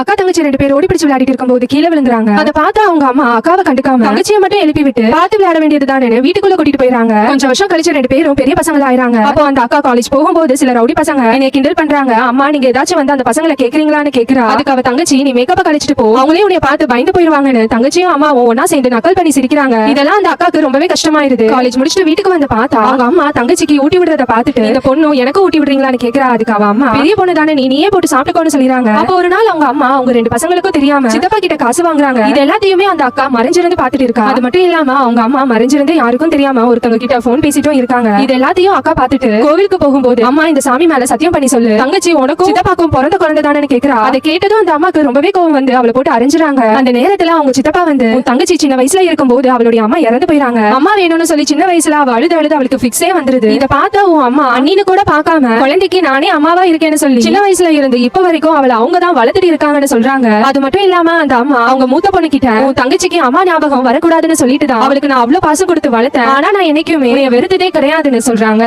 அக்கா தங்கச்சி 2 பேர் ஓடி பிடிச்சு விளையாடிட்டு இருக்கும்போது கீழே விழுந்துறாங்க. அதை பார்த்தா அவங்க அம்மா அக்காவை கண்டுக்காம தங்கச்சியை மட்டும் எழுப்பி விட்டு பார்த்து விளையாட வேண்டியதுதானே வீட்டுக்குள்ள கூட்டிட்டு போயிறாங்க. கொஞ்சம் வருஷம் கழிச்சு 2 பேரும் பெரிய பசங்களா ஆயிராங்க. அப்போ அந்த அக்கா காலேஜ் போகும்போது சில ரவுடி பசங்க என்னை கிண்டல் பண்றாங்க. அம்மா நீங்க ஏதாச்சும் வந்து அந்த பசங்களை கேக்குறீங்களான்னு கேக்குறா. அதுக்கு அவ தங்கச்சி நீ மேக்கப் கழிச்சிட்டு போ, அவங்களே உன்னை பார்த்து பயந்து போயிருவாங்கன்னு தங்கச்சியும் அம்மாவும் ஒன்னா சேர்ந்து நக்கல் பண்ணி சிரிக்கிறாங்க. இதெல்லாம் அந்த அக்காக்கு ரொம்பவே கஷ்டமாயிருது. காலேஜ் முடிச்சுட்டு வீட்டுக்கு வந்து பார்த்தா அவங்க அம்மா தங்கச்சிக்கு ஊட்டி விடுறத பார்த்துட்டு இந்த பொண்ணு எனக்கு ஊட்டி விடுறீங்களான்னு கேக்குறா. அதுக்கு அவ அம்மா பெரிய பொண்ணு தானே நீயே போட்டு சாப்பிட்டுக்கோன்னு சொல்லிடுறாங்க. அப்போ ஒரு நாள் அவங்க அம்மா அவங்க 2 பசங்களுக்கும் தெரியாம சித்தப்பா கிட்ட காசு வாங்குறாங்க. இது எல்லாத்தையுமே அந்த அக்கா மறைஞ்சிருந்து பாத்துட்டு இருக்கா. அது மட்டும் இல்லாம அவங்க அம்மா மறைஞ்சிருந்து யாருக்கும் தெரியாம ஒருத்தவங்க கிட்ட போன் பேசிட்டும் இருக்காங்க. இது எல்லாத்தையும் அக்கா பாத்துட்டு கோவிலுக்கு போகும்போது அம்மா இந்த சாமி மேல சத்தியம் பண்ணி சொல்லு தங்கச்சி உனக்கும் சித்தப்பாக்கும் பிறந்த குழந்தை தானே கேக்குறா. அதை கேட்டதும் அந்த அம்மாக்கு ரொம்பவே கோவம் வந்து அவளை போட்டு அரைஞ்சிராங்க. அந்த நேரத்துல அவங்க சித்தப்பா வந்து தங்கச்சி சின்ன வயசுல இருக்கும்போது அவளுடைய அம்மா இறந்து போயிறாங்க. அம்மா வேணும்னு சொல்லி சின்ன வயசுல அவ அழுது அவளுக்கு பிக்ஸே வந்துருது. இதை பார்த்தா உன் அம்மா அண்ணின்னு கூட பாக்காம குழந்தைக்கு நானே அம்மாவா இருக்கேன்னு சொல்லி சின்ன வயசுல இருந்து இப்ப வரைக்கும் அவளை அவங்க தான் வளர்த்துட்டு இருக்காங்கன்னு சொல்றாங்க. அது மட்டும் இல்லாம அந்த அம்மா அவங்க மூத்த பொண்ணு கிட்ட உன் தங்கச்சிக்கு அம்மா ஞாபகம் வரக்கூடாதுன்னு சொல்லிட்டு தான் அவளுக்கு நான் அவ்வளவு பாசம் கொடுத்து வளர்த்தேன். ஆனா நான் என்னைக்குமே வெறுத்ததே கிடையாதுன்னு சொல்றாங்க.